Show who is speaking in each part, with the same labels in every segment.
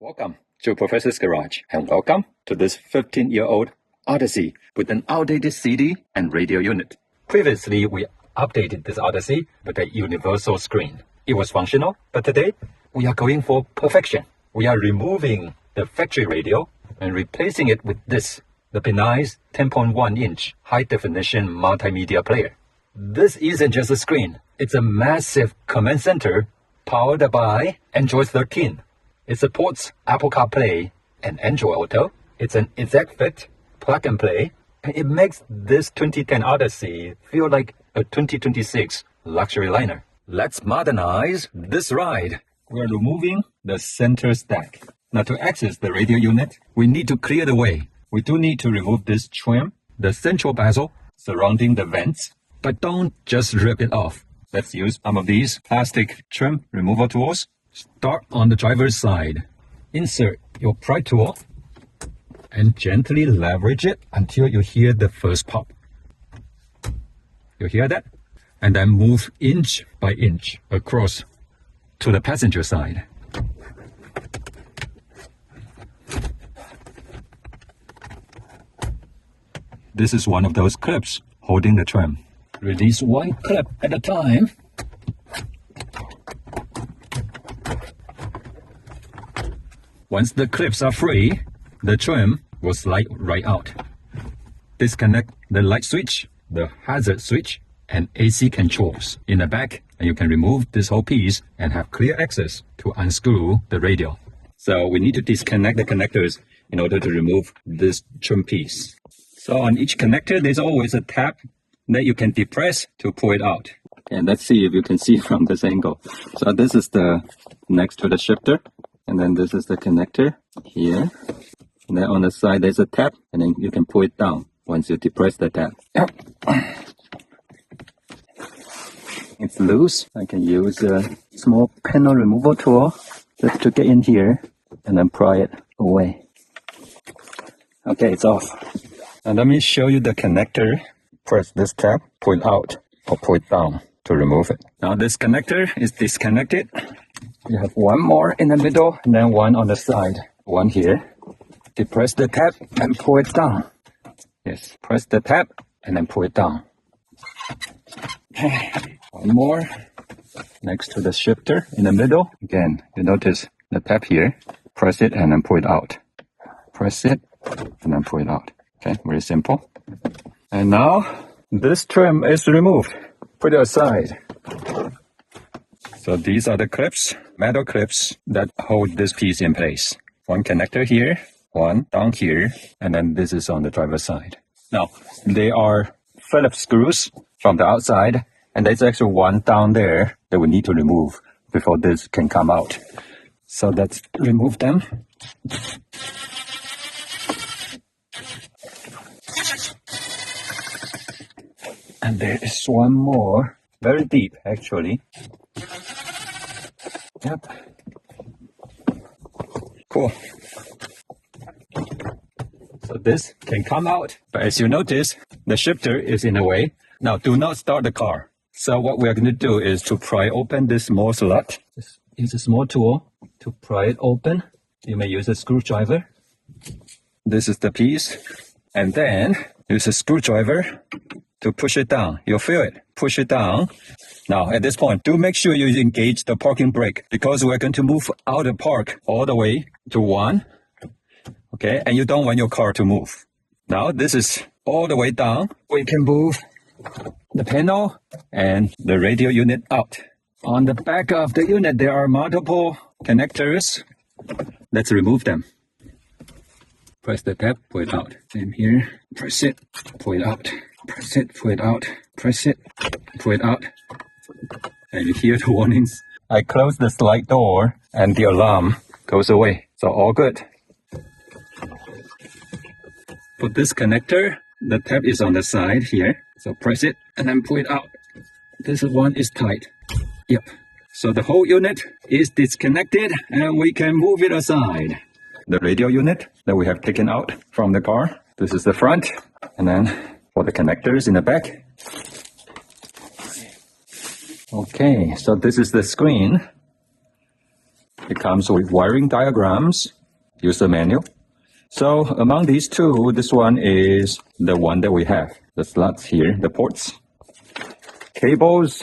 Speaker 1: Welcome to Professor's Garage, and welcome to this 15-year-old Odyssey with an outdated CD and radio unit. Previously, we updated this Odyssey with a universal screen. It was functional, but today we are going for perfection. We are removing the factory radio and replacing it with this, the Binize 10.1 inch High-Definition Multimedia Player. This isn't just a screen, it's a massive command center powered by Android 13. It supports Apple CarPlay and Android Auto. It's an exact fit, plug and play, and it makes this 2010 Odyssey feel like a 2026 luxury liner. Let's modernize this ride. We're removing the center stack. Now to access the radio unit, we need to clear the way. We do need to remove this trim, the central bezel surrounding the vents, but don't just rip it off. Let's use some of these plastic trim removal tools. Start on the driver's side. Insert your pry tool and gently leverage it until you hear the first pop. You hear that? And then move inch by inch across to the passenger side. This is one of those clips holding the trim. Release one clip at a time. Once the clips are free, the trim will slide right out. Disconnect the light switch, the hazard switch, and AC controls in the back, and you can remove this whole piece and have clear access to unscrew the radio. So we need to disconnect the connectors in order to remove this trim piece. So on each connector, there's always a tab that you can depress to pull it out. And let's see if you can see from this angle. So this is the next to the shifter. And then this is the connector here. And then on the side, there's a tab, and then you can pull it down once you depress the tab. It's loose. I can use a small panel removal tool just to get in here and then pry it away. Okay, it's off. And let me show you the connector. Press this tab, pull it out or pull it down to remove it. Now this connector is disconnected. You have one more in the middle and then one on the side. One here. Depress the tab and pull it down. Yes, press the tab and then pull it down. One more next to the shifter in the middle. Again, you notice the tab here. Press it and then pull it out. Press it and then pull it out. Okay, very simple. And now this trim is removed. Put it aside. So these are the clips, metal clips that hold this piece in place. One connector here, one down here, and then this is on the driver's side. Now, they are Phillips screws from the outside, and there's actually one down there that we need to remove before this can come out. So let's remove them. And there is one more, very deep actually. Yep. Cool. So this can come out, but as you notice, the shifter is in the way. Now do not start the car. So what we're going to do is to pry open this small slot. Just use a small tool to pry it open. You may use a screwdriver. This is the piece. And then use a screwdriver to push it down. You'll feel it. Push it down. Now, at this point, do make sure you engage the parking brake because we're going to move out of park all the way to 1. Okay, and you don't want your car to move. Now, this is all the way down. We can move the panel and the radio unit out. On the back of the unit, there are multiple connectors. Let's remove them. Press the tab, pull it out. Same here. Press it, pull it out. Press it, pull it out. Press it, pull it out. And you hear the warnings. I close the slide door and the alarm goes away. So all good. For this connector, the tab is on the side here. So press it and then pull it out. This one is tight. Yep. So the whole unit is disconnected and we can move it aside. The radio unit that we have taken out from the car. This is the front. And then for the connectors in the back. Okay, so this is the screen. It comes with wiring diagrams, user manual. So among these two, this one is the one that we have. The slots here, the ports, cables,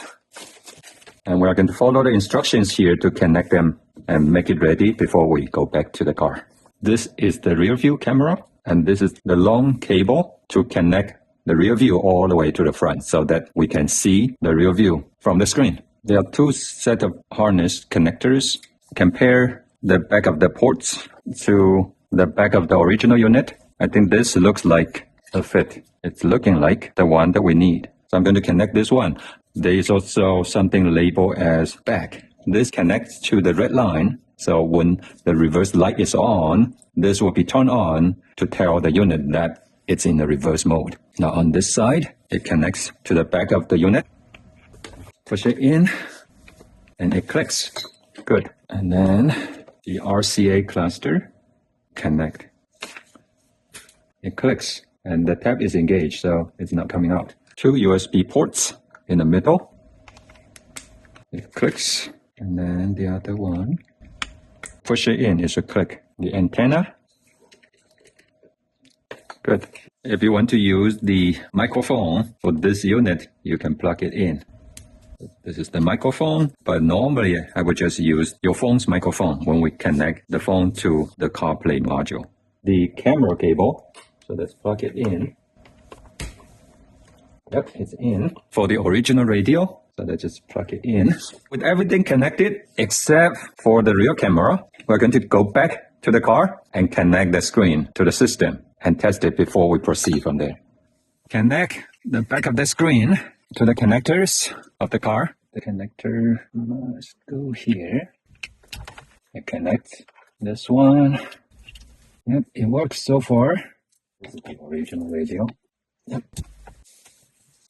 Speaker 1: and we are going to follow the instructions here to connect them and make it ready before we go back to the car. This is the rear view camera, and this is the long cable to connect the rear view all the way to the front so that we can see the rear view from the screen. There are two sets of harness connectors. Compare the back of the ports to the back of the original unit. I think this looks like a fit. It's looking like the one that we need. So I'm going to connect this one. There is also something labeled as back. This connects to the red line. So when the reverse light is on, this will be turned on to tell the unit that it's in the reverse mode. Now on this side, it connects to the back of the unit. Push it in and it clicks. Good. And then the RCA cluster, connect. It clicks and the tab is engaged, so it's not coming out. Two USB ports in the middle. It clicks. And then the other one, push it in, it should click. The antenna. Good. If you want to use the microphone for this unit, you can plug it in. This is the microphone, but normally I would just use your phone's microphone when we connect the phone to the CarPlay module. The camera cable, so let's plug it in. Yep, it's in. For the original radio, so let's just plug it in. With everything connected except for the rear camera, we're going to go back to the car and connect the screen to the system and test it before we proceed from there. Connect the back of the screen to the connectors of the car. The connector must go here. It connects this one. Yep, it works so far. This is the original radio. Yep.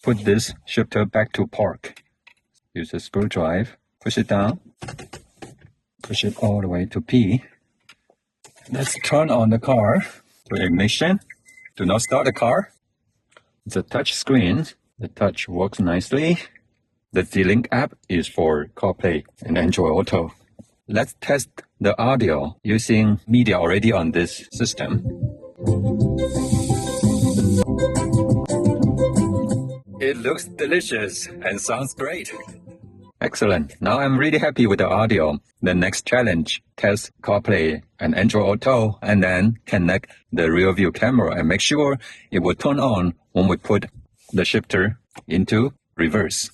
Speaker 1: Put this shifter back to park. Use a screwdriver. Push it down. Push it all the way to P. Let's turn on the car to ignition. Do not start the car. It's a touch screen. The touch works nicely. The D-Link app is for CarPlay and Android Auto. Let's test the audio using media already on this system. It looks delicious and sounds great. Excellent. Now I'm really happy with the audio. The next challenge, test CarPlay and Android Auto and then connect the rear view camera and make sure it will turn on when we put the shifter into reverse.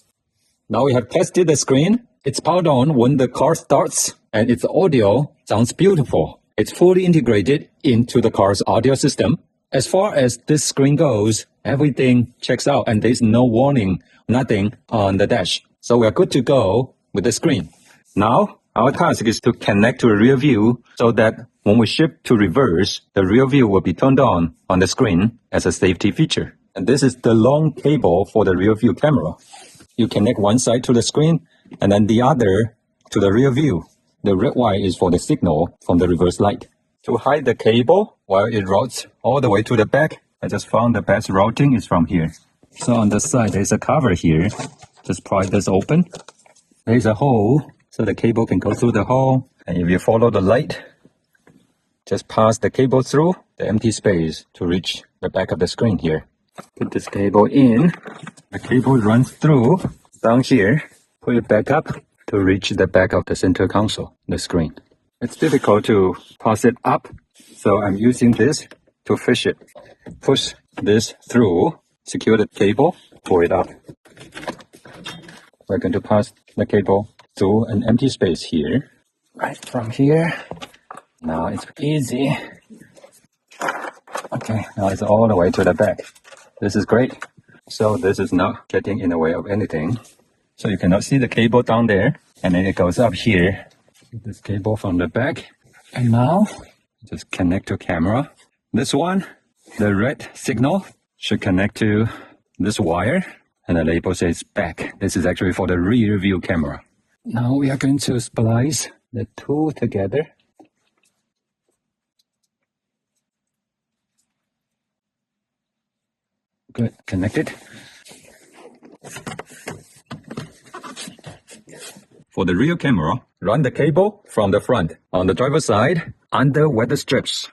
Speaker 1: Now we have tested the screen. It's powered on when the car starts and its audio sounds beautiful. It's fully integrated into the car's audio system. As far as this screen goes, everything checks out and there's no warning, nothing on the dash. So we are good to go with the screen. Now, our task is to connect to a rear view so that when we shift to reverse, the rear view will be turned on the screen as a safety feature. And this is the long cable for the rear view camera. You connect one side to the screen and then the other to the rear view. The red wire is for the signal from the reverse light. To hide the cable while it routes all the way to the back, I just found the best routing is from here. So on the side, there's a cover here. Just pry this open. There's a hole, so the cable can go through the hole. And if you follow the light, just pass the cable through the empty space to reach the back of the screen here. Put this cable in. The cable runs through down here. Put it back up to reach the back of the center console, the screen. It's difficult to pass it up, so I'm using this to fish it. Push this through, secure the cable, pull it up. We're going to pass the cable through an empty space here. Right from here. Now it's easy. Okay, now it's all the way to the back. This is great. So this is not getting in the way of anything. So you cannot see the cable down there. And then it goes up here. This cable from the back. And now, just connect to camera. This one, the red signal, should connect to this wire. And the label says back. This is actually for the rear view camera. Now we are going to splice the two together. Good, connected. For the rear camera, Run the cable from the front. On the driver's side, under weather strips.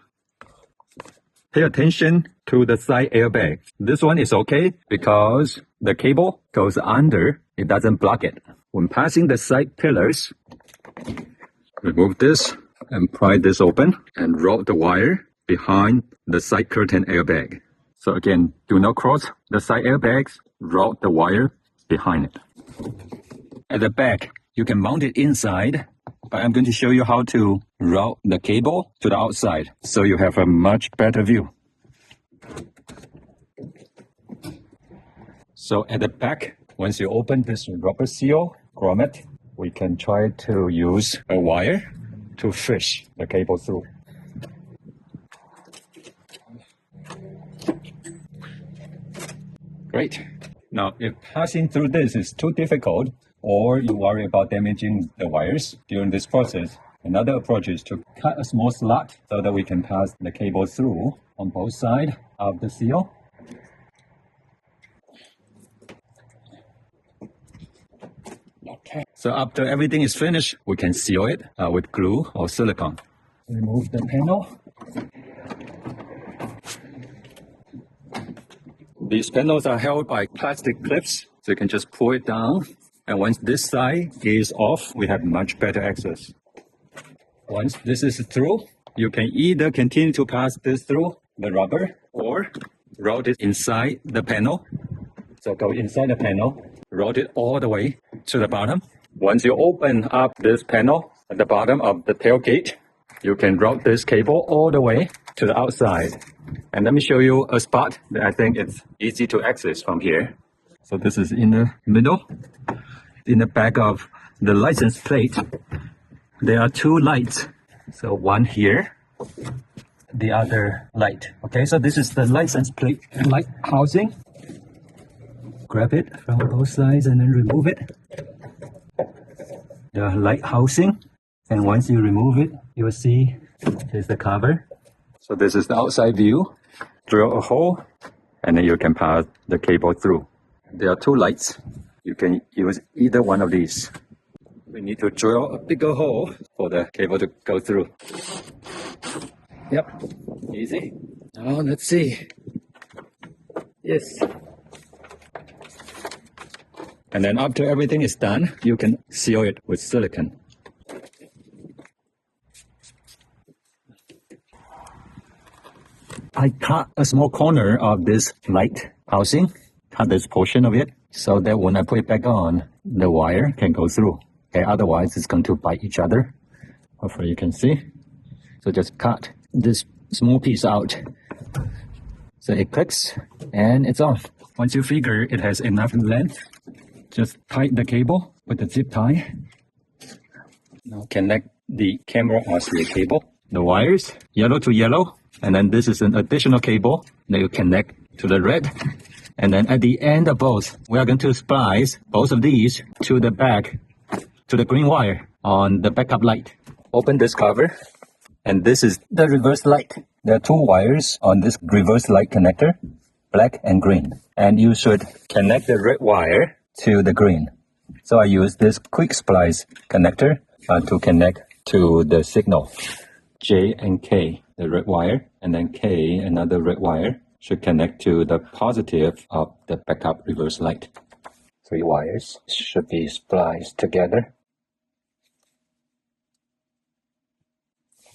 Speaker 1: Pay attention to the side airbag. This one is okay because the cable goes under, it doesn't block it. When passing the side pillars, remove this and pry this open and route the wire behind the side curtain airbag. So again, do not cross the side airbags, route the wire behind it. At the back, you can mount it inside, but I'm going to show you how to route the cable to the outside so you have a much better view. So at the back, once you open this rubber seal grommet, we can try to use a wire to fish the cable through. Great. Now, if passing through this is too difficult, or you worry about damaging the wires during this process, another approach is to cut a small slot so that we can pass the cable through on both sides of the seal. Okay. So after everything is finished, we can seal it with glue or silicone. Remove the panel. These panels are held by plastic clips, so you can just pull it down. And once this side is off, we have much better access. Once this is through, you can either continue to pass this through the rubber or route it inside the panel. So go inside the panel, route it all the way to the bottom. Once you open up this panel at the bottom of the tailgate, you can route this cable all the way to the outside. And let me show you a spot that I think it's easy to access from here. So this is in the middle. In the back of the license plate, there are two lights. So one here, the other light. Okay, so this is the license plate light housing. Grab it from both sides and then remove it. The light housing. And once you remove it, you will see here's the cover. So this is the outside view. Drill a hole and then you can pass the cable through. There are two lights. You can use either one of these. We need to drill a bigger hole for the cable to go through. Yep, easy. Now let's see. Yes. And then after everything is done, you can seal it with silicone. I cut a small corner of this light housing, cut this portion of it, so that when I put it back on, the wire can go through. Okay, otherwise it's going to bite each other. Hopefully you can see. So just cut this small piece out. So it clicks and it's off. Once you figure it has enough length, just tie the cable with the zip tie. Now connect the camera RCA cable. The wires, yellow to yellow. And then this is an additional cable that you connect to the red. And then at the end of both, we are going to splice both of these to the back, to the green wire on the backup light. Open this cover, and this is the reverse light. There are two wires on this reverse light connector, black and green. And you should connect the red wire to the green. So I use this quick splice connector to connect to the signal. J and K, the red wire, and then K, another red wire, should connect to the positive of the backup reverse light. Three wires should be spliced together.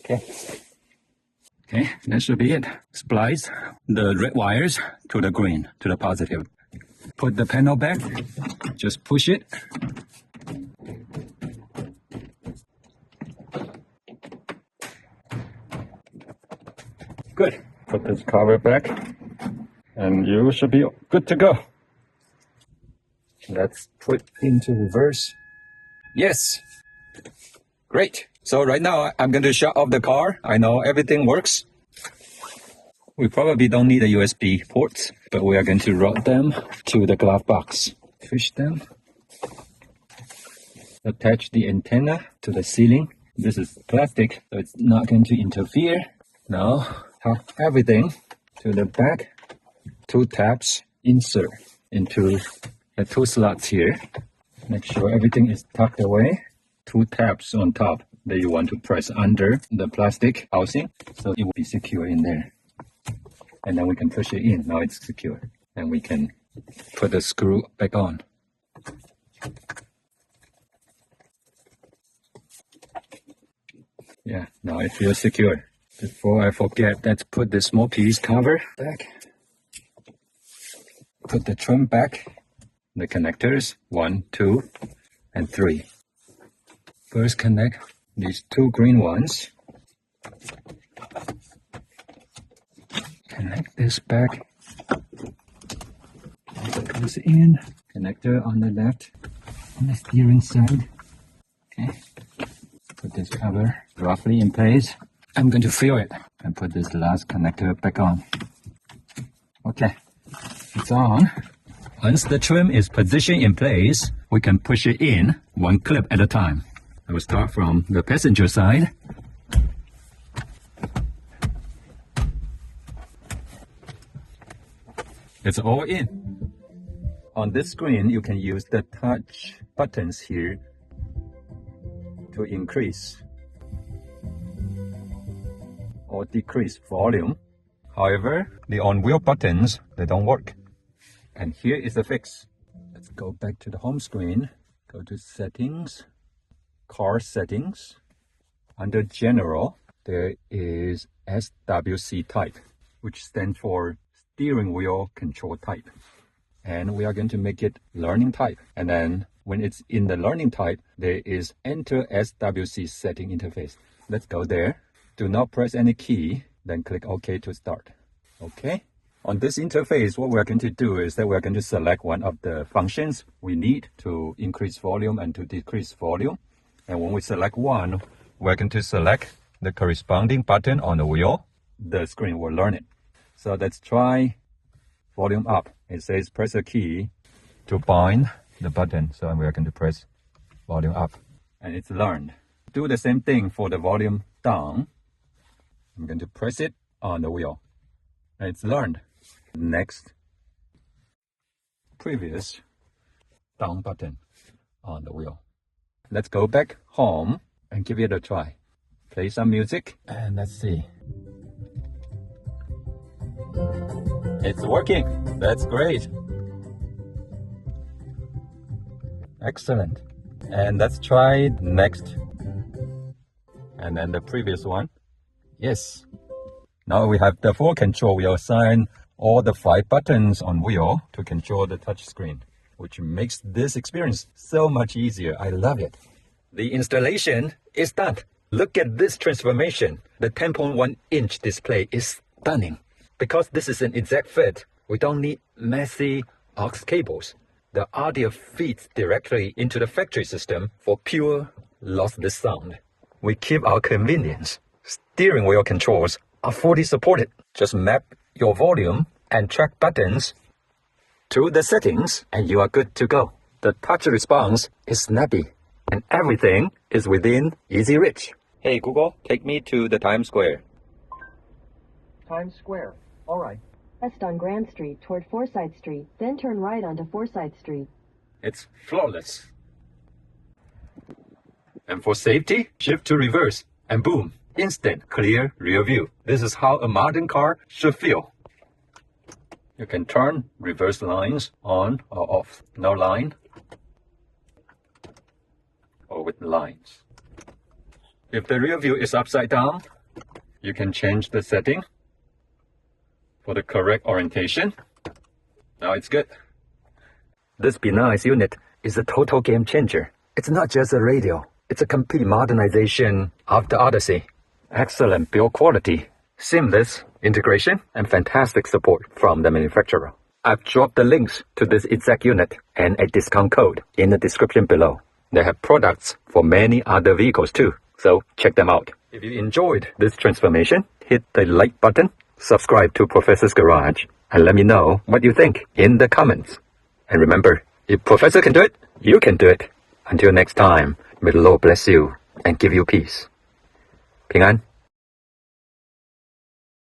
Speaker 1: Okay, that should be it. Splice the red wires to the green, to the positive. Put the panel back, just push it. Good. Put this cover back and you should be good to go. Let's put into reverse. Yes. Great. So right now I'm going to shut off the car. I know everything works. We probably don't need the USB ports, but we are going to route them to the glove box. Fish them. Attach the antenna to the ceiling. This is plastic, so it's not going to interfere. Now, tuck everything to the back. Two tabs, insert into the two slots here. Make sure everything is tucked away. 2 tabs on top that you want to press under the plastic housing, so it will be secure in there. And then we can push it in. Now it's secure. And we can put the screw back on. Yeah, now it feels secure. Before I forget, let's put the small piece cover back. Put the trim back. The connectors, 1, 2, and 3. First connect these 2 green ones. Connect this back. Put this in. Connector on the left, on the steering side. Okay. Put this cover roughly in place. I'm going to fill it and put this last connector back on. Okay, it's on. Once the trim is positioned in place, we can push it in 1 clip at a time. I will start from the passenger side. It's all in. On this screen, you can use the touch buttons here to increase or decrease volume. However, the on-wheel buttons, they don't work. And here is the fix. Let's go back to the home screen. Go to Settings, Car Settings. Under General, there is SWC type, which stands for Steering Wheel Control Type. And we are going to make it Learning type. And then when it's in the Learning type, there is Enter SWC Setting Interface. Let's go there. Do not press any key, then click OK to start. Okay. On this interface, what we're going to do is that we're going to select one of the functions we need to increase volume and to decrease volume. And when we select one, we're going to select the corresponding button on the wheel. The screen will learn it. So let's try volume up. It says press a key to bind the button. So we're going to press volume up and it's learned. Do the same thing for the volume down. I'm going to press it on the wheel and it's learned. Next, previous down button on the wheel. Let's go back home and give it a try. Play some music and let's see. It's working. That's great. Excellent. And let's try next. And then the previous one. Yes. Now we have the full control. We assign all the 5 buttons on wheel to control the touch screen, which makes this experience so much easier. I love it. The installation is done. Look at this transformation. The 10.1-inch display is stunning. Because this is an exact fit, we don't need messy aux cables. The audio feeds directly into the factory system for pure lossless sound. We keep our convenience. Steering wheel controls are fully supported. Just map your volume and track buttons to the settings and you are good to go. The touch response is snappy and everything is within easy reach. Hey Google, take me to the Times Square.
Speaker 2: Times Square. All right.
Speaker 3: West on Grand Street toward Forsyth Street, then turn right onto Forsyth Street.
Speaker 1: It's flawless. And for safety, shift to reverse and boom, instant clear rear view. This is how a modern car should feel. You can turn reverse lines on or off. No line or with lines. If the rear view is upside down, you can change the setting for the correct orientation. Now it's good. This Binize unit is a total game changer. It's not just a radio. It's a complete modernization of the Odyssey. Excellent build quality, seamless integration, and fantastic support from the manufacturer. I've dropped the links to this exact unit and a discount code in the description below. They have products for many other vehicles too, so check them out. If you enjoyed this transformation, hit the like button, subscribe to Professor's Garage, and let me know what you think in the comments. And remember, if Professor can do it, you can do it. Until next time, may the Lord bless you and give you peace. 平安。